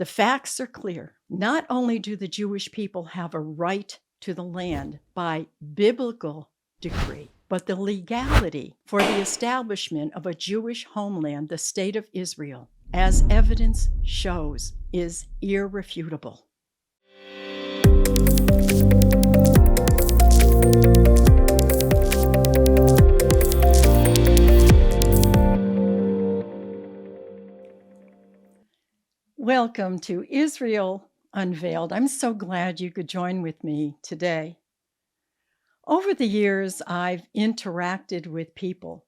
The facts are clear. Not only do the Jewish people have a right to the land by biblical decree, but the legality for the establishment of a Jewish homeland, the State of Israel, as evidence shows, is irrefutable. Welcome to Israel Unveiled. I'm so glad you could join with me today. Over the years, I've interacted with people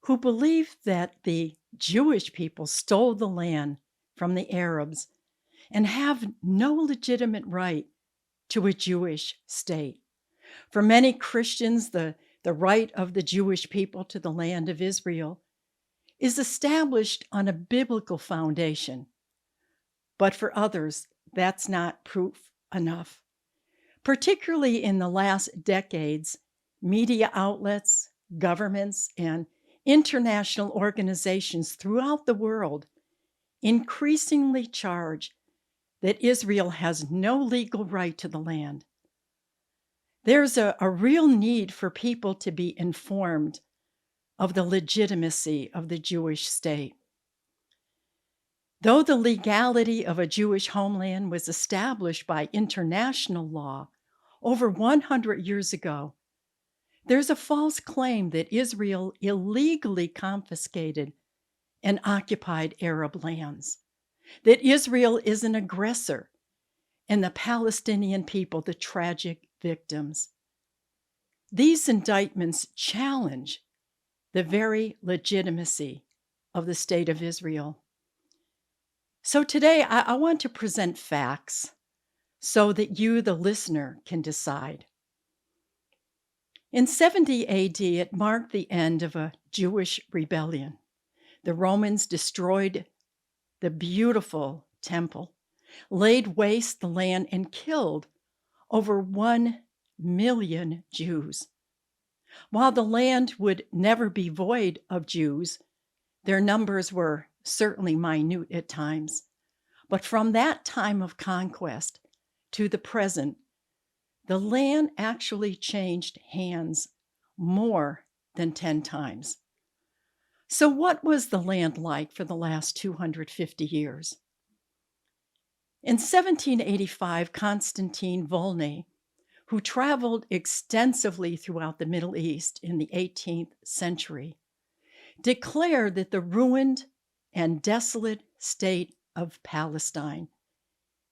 who believe that the Jewish people stole the land from the Arabs and have no legitimate right to a Jewish state. For many Christians, the right of the Jewish people to the land of Israel is established on a biblical foundation. But for others, that's not proof enough. Particularly in the last decades, media outlets, governments, and international organizations throughout the world increasingly charge that Israel has no legal right to the land. There's a real need for people to be informed of the legitimacy of the Jewish state. Though the legality of a Jewish homeland was established by international law over 100 years ago, there's a false claim that Israel illegally confiscated and occupied Arab lands, that Israel is an aggressor, and the Palestinian people the tragic victims. These indictments challenge the very legitimacy of the State of Israel. So today, I want to present facts so that you, the listener, can decide. In 70 AD, it marked the end of a Jewish rebellion. The Romans destroyed the beautiful temple, laid waste the land, and killed over 1 million Jews. While the land would never be void of Jews, their numbers were certainly minute at times. But from that time of conquest to the present, the land actually changed hands more than 10 times. So what was the land like for the last 250 years? In 1785, Constantine Volney, who traveled extensively throughout the Middle East in the 18th century, declared that the ruined and desolate state of Palestine,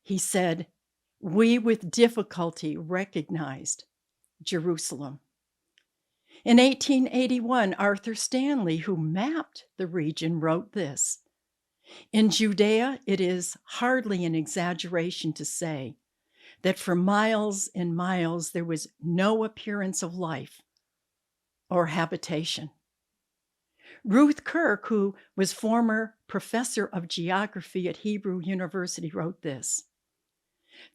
he said, we with difficulty recognized Jerusalem. In 1881, Arthur Stanley, who mapped the region, wrote this: in Judea, it is hardly an exaggeration to say that for miles and miles there was no appearance of life or habitation. Ruth Kirk, who was former professor of geography at Hebrew University, wrote this: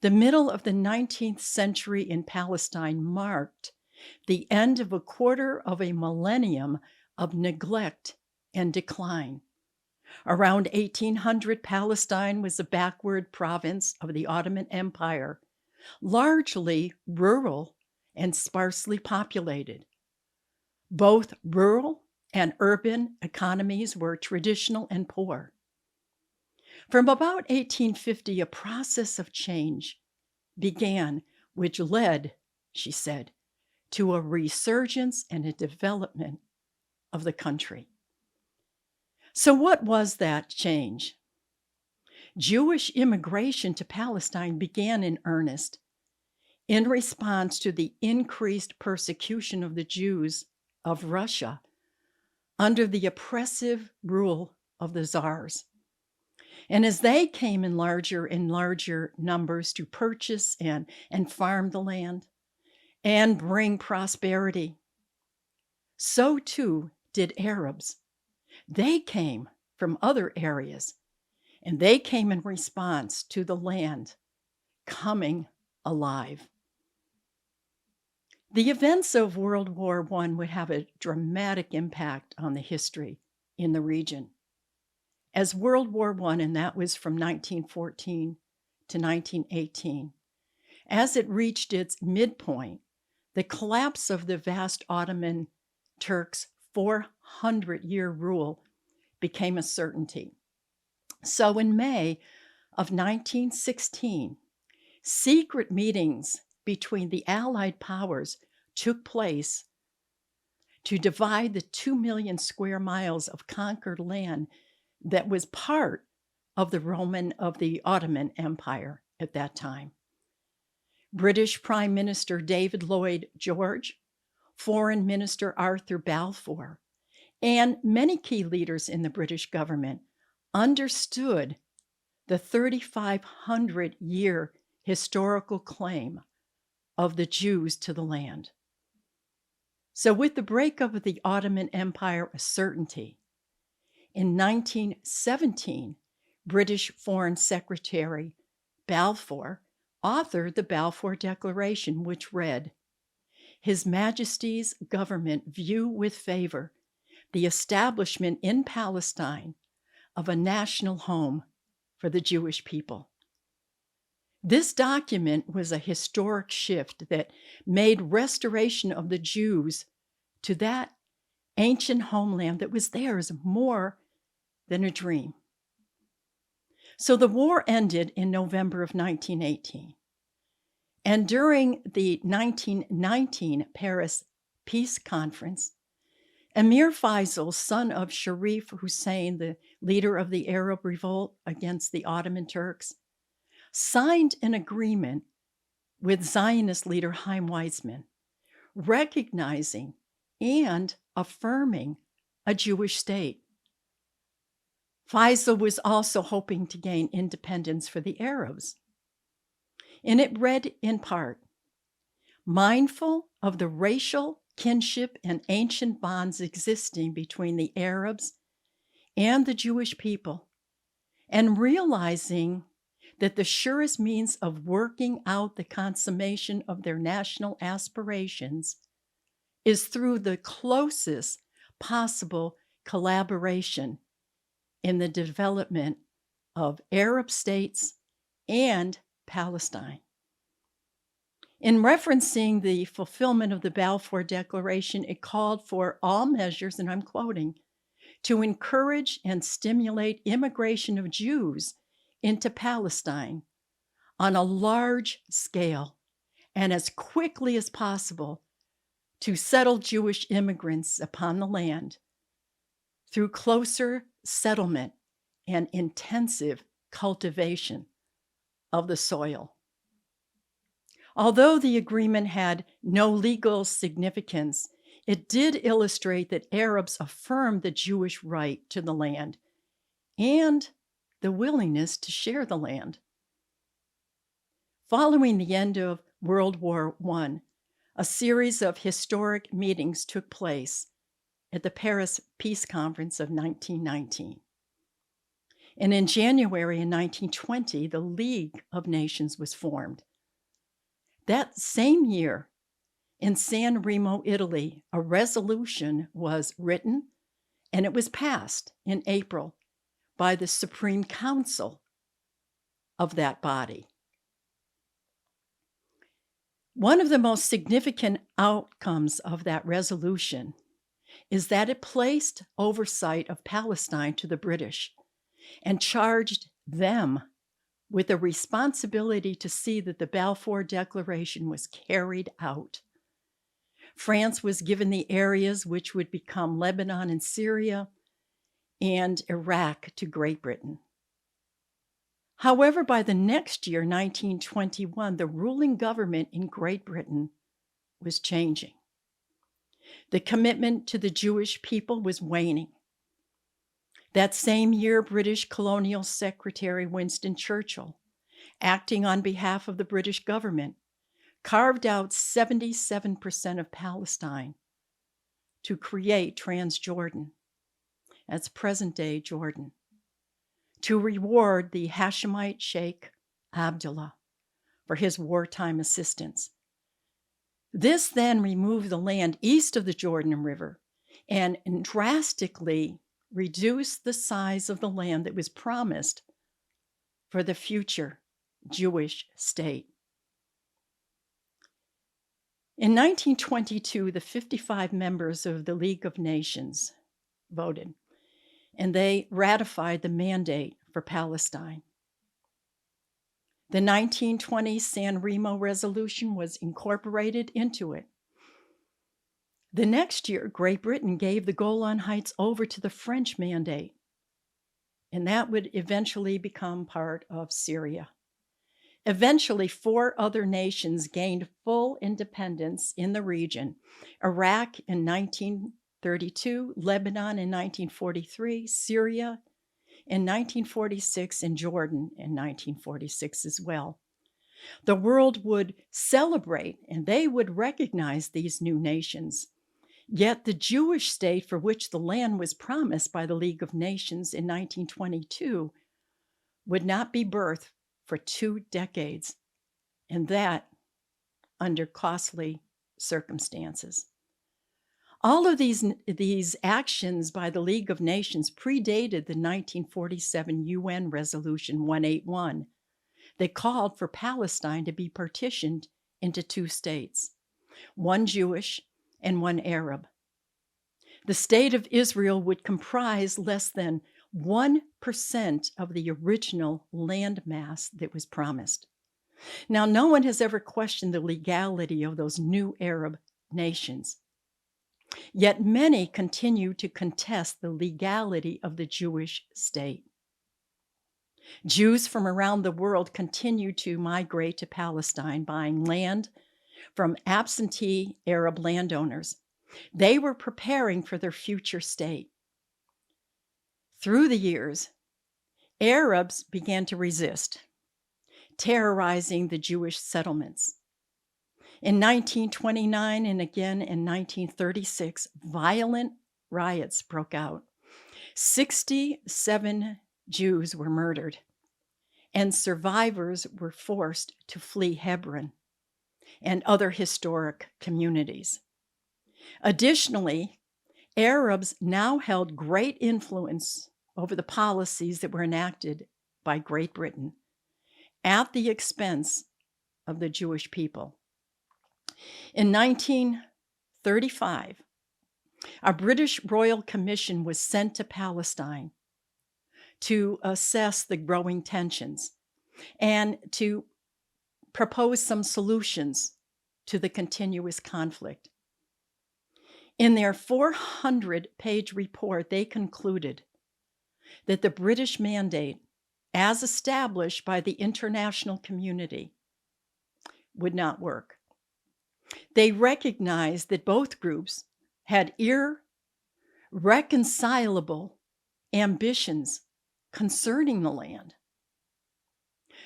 the middle of the 19th century in Palestine marked the end of a quarter of a millennium of neglect and decline. Around 1800, Palestine was a backward province of the Ottoman Empire, largely rural and sparsely populated. Both rural and urban economies were traditional and poor. From about 1850, a process of change began, which led, she said, to a resurgence and a development of the country. So what was that change? Jewish immigration to Palestine began in earnest in response to the increased persecution of the Jews of Russia under the oppressive rule of the czars. And as they came in larger and larger numbers to purchase and farm the land and bring prosperity, so too did Arabs. They came from other areas, and they came in response to the land coming alive. The events of World War I would have a dramatic impact on the history in the region. As World War I, and that was from 1914 to 1918, as it reached its midpoint, the collapse of the vast Ottoman Turks' 400-year rule became a certainty. So in May of 1916, secret meetings between the Allied powers took place to divide the 2 million square miles of conquered land that was part of the Ottoman Empire at that time. British Prime Minister David Lloyd George, Foreign Minister Arthur Balfour, and many key leaders in the British government understood the 3,500-year historical claim of the Jews to the land. So with the breakup of the Ottoman Empire a certainty, in 1917, British Foreign Secretary Balfour authored the Balfour Declaration, which read, "His Majesty's government view with favor the establishment in Palestine of a national home for the Jewish people." This document was a historic shift that made restoration of the Jews to that ancient homeland that was theirs more than a dream. So the war ended in November of 1918. And during the 1919 Paris Peace Conference, Emir Faisal, son of Sharif Hussein, the leader of the Arab revolt against the Ottoman Turks, signed an agreement with Zionist leader Chaim Weizmann, recognizing and affirming a Jewish state. Faisal was also hoping to gain independence for the Arabs. And it read in part, "Mindful of the racial kinship and ancient bonds existing between the Arabs and the Jewish people, and realizing that the surest means of working out the consummation of their national aspirations is through the closest possible collaboration in the development of Arab states and Palestine." In referencing the fulfillment of the Balfour Declaration, it called for all measures, and I'm quoting, "to encourage and stimulate immigration of Jews into Palestine on a large scale and as quickly as possible to settle Jewish immigrants upon the land through closer settlement and intensive cultivation of the soil." Although the agreement had no legal significance, it did illustrate that Arabs affirmed the Jewish right to the land and the willingness to share the land. Following the end of World War I, a series of historic meetings took place at the Paris Peace Conference of 1919. And in January in 1920, the League of Nations was formed. That same year, in San Remo, Italy, a resolution was written and it was passed in April by the Supreme Council of that body. One of the most significant outcomes of that resolution is that it placed oversight of Palestine to the British and charged them with a responsibility to see that the Balfour Declaration was carried out. France was given the areas which would become Lebanon and Syria, and Iraq to Great Britain. However, by the next year, 1921, the ruling government in Great Britain was changing. The commitment to the Jewish people was waning. That same year, British Colonial Secretary Winston Churchill, acting on behalf of the British government, carved out 77% of Palestine to create Transjordan, that's present-day Jordan, to reward the Hashemite Sheikh Abdullah for his wartime assistance. This then removed the land east of the Jordan River and drastically reduce the size of the land that was promised for the future Jewish state. In 1922, the 55 members of the League of Nations voted, and they ratified the mandate for Palestine. The 1920 San Remo Resolution was incorporated into it. The next year, Great Britain gave the Golan Heights over to the French mandate, and that would eventually become part of Syria. Eventually, 4 other nations gained full independence in the region: Iraq in 1932, Lebanon in 1943, Syria in 1946, and Jordan in 1946 as well. The world would celebrate and they would recognize these new nations. Yet the Jewish state for which the land was promised by the League of Nations in 1922 would not be birthed for 2 decades, and that under costly circumstances. All of these actions by the League of Nations predated the 1947 UN Resolution 181 that called for Palestine to be partitioned into 2 states, one Jewish and one Arab. The state of Israel would comprise less than 1% of the original land mass that was promised. Now, no one has ever questioned the legality of those new Arab nations. Yet many continue to contest the legality of the Jewish state. Jews from around the world continue to migrate to Palestine, buying land from absentee Arab landowners. They were preparing for their future state. Through the years, Arabs began to resist, terrorizing the Jewish settlements. In 1929 and again in 1936, violent riots broke out. 67 Jews were murdered, and survivors were forced to flee Hebron and other historic communities. Additionally, Arabs now held great influence over the policies that were enacted by Great Britain at the expense of the Jewish people. In 1935, a British Royal Commission was sent to Palestine to assess the growing tensions and to propose some solutions to the continuous conflict. In their 400-page report, they concluded that the British mandate, as established by the international community, would not work. They recognized that both groups had irreconcilable ambitions concerning the land.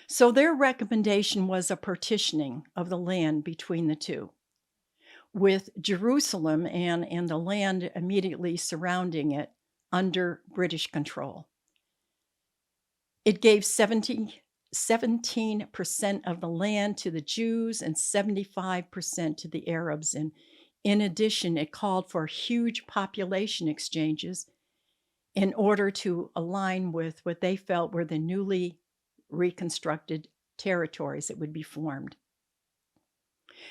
So their recommendation was a partitioning of the land between the two, with Jerusalem and the land immediately surrounding it under British control. It gave 17% of the land to the Jews and 75% to the Arabs. And in addition, it called for huge population exchanges in order to align with what they felt were the newly reconstructed territories that would be formed.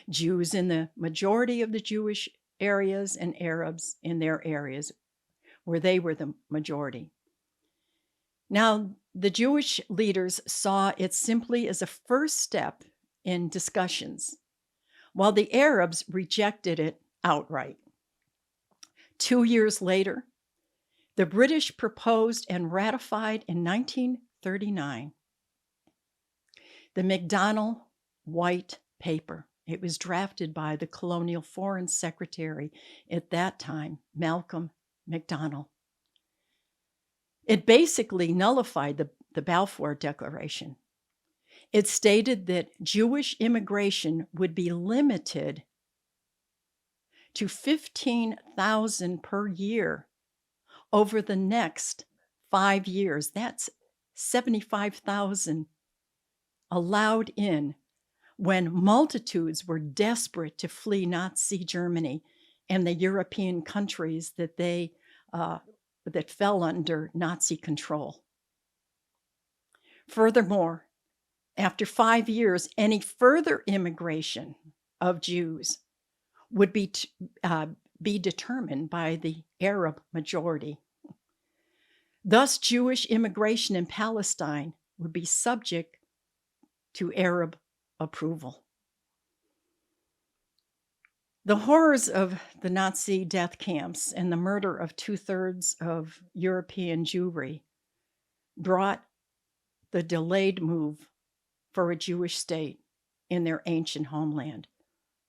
Jews in the majority of the Jewish areas and Arabs in their areas where they were the majority. Now, the Jewish leaders saw it simply as a first step in discussions, while the Arabs rejected it outright. 2 years later, the British proposed and ratified in 1939 the McDonnell White Paper. It was drafted by the Colonial Foreign Secretary at that time, Malcolm McDonnell. It basically nullified the Balfour Declaration. It stated that Jewish immigration would be limited to 15,000 per year over the next 5 years. That's 75,000 allowed in when multitudes were desperate to flee Nazi Germany and the European countries that they that fell under Nazi control. Furthermore, after 5 years, any further immigration of Jews would be determined by the Arab majority. Thus, Jewish immigration in Palestine would be subject to Arab approval. The horrors of the Nazi death camps and the murder of 2/3 of European Jewry brought the delayed move for a Jewish state in their ancient homeland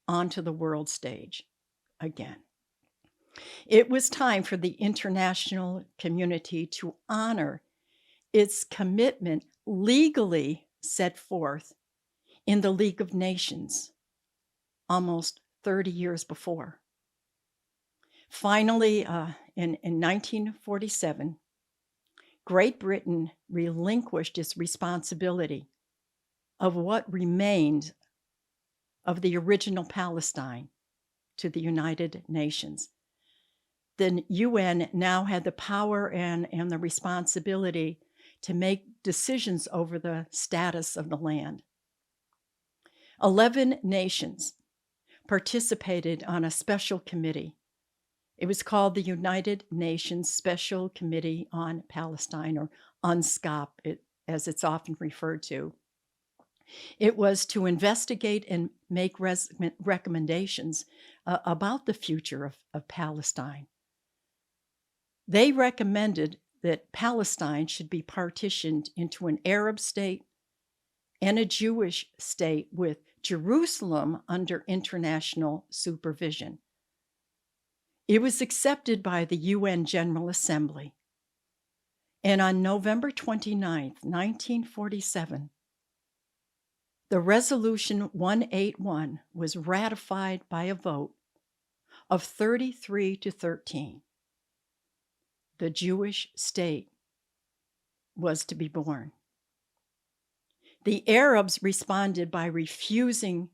onto the world stage again. It was time for the international community to honor its commitment legally set forth in the League of Nations almost 30 years before. Finally, in 1947, Great Britain relinquished its responsibility of what remained of the original Palestine to the United Nations. The UN now had the power and the responsibility to make decisions over the status of the land. 11 nations participated on a special committee. It was called the United Nations Special Committee on Palestine, or UNSCOP, as it's often referred to. It was to investigate and make recommendations about the future of Palestine. They recommended that Palestine should be partitioned into an Arab state and a Jewish state with Jerusalem under international supervision. It was accepted by the UN General Assembly. And on November 29th, 1947, the Resolution 181 was ratified by a vote of 33 to 13. The Jewish state was to be born. The Arabs responded by refusing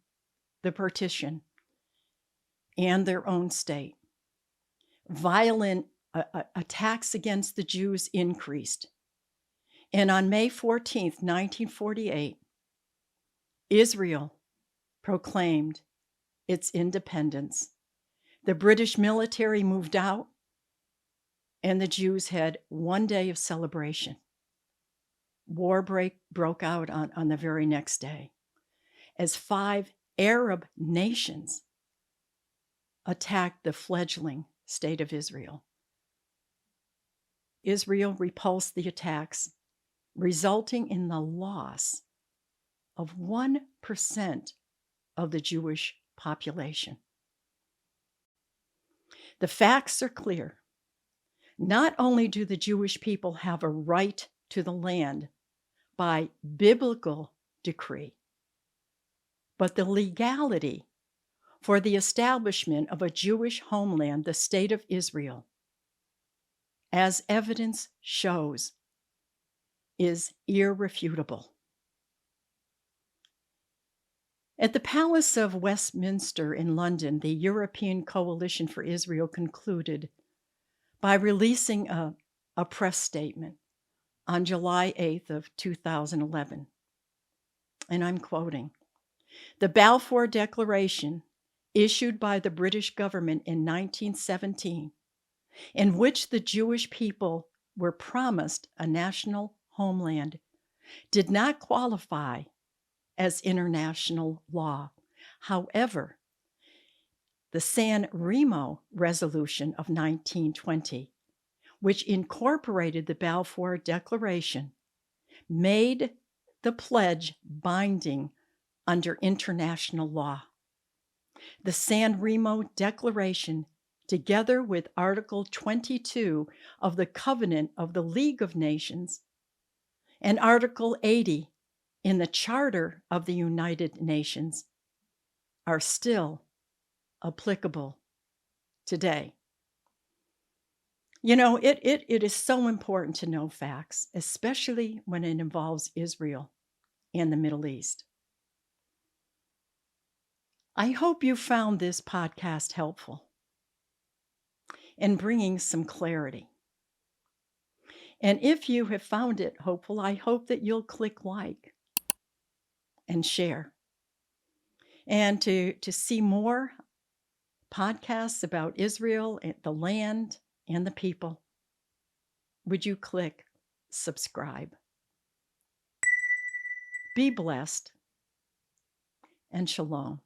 the partition and their own state. Violent attacks against the Jews increased. And on May 14th, 1948, Israel proclaimed its independence. The British military moved out, and the Jews had one day of celebration. War broke out on the very next day as 5 Arab nations attacked the fledgling state of Israel. Israel repulsed the attacks, resulting in the loss of 1% of the Jewish population. The facts are clear. Not only do the Jewish people have a right to the land by biblical decree, but the legality for the establishment of a Jewish homeland, the State of Israel, as evidence shows, is irrefutable. At the Palace of Westminster in London, the European Coalition for Israel concluded by releasing a press statement on July 8th of 2011. And I'm quoting, "The Balfour Declaration, issued by the British government in 1917, in which the Jewish people were promised a national homeland, did not qualify as international law. However, the San Remo Resolution of 1920, which incorporated the Balfour Declaration, made the pledge binding under international law. The San Remo Declaration, together with Article 22 of the Covenant of the League of Nations and Article 80 in the Charter of the United Nations, are still applicable today." You know, it is so important to know facts, especially when it involves Israel and the Middle East. I hope you found this podcast helpful in bringing some clarity. And if you have found it hopeful, I hope that you'll click like and share. And to see more podcasts about Israel, and the land, and the people, would you click subscribe? Be blessed and shalom.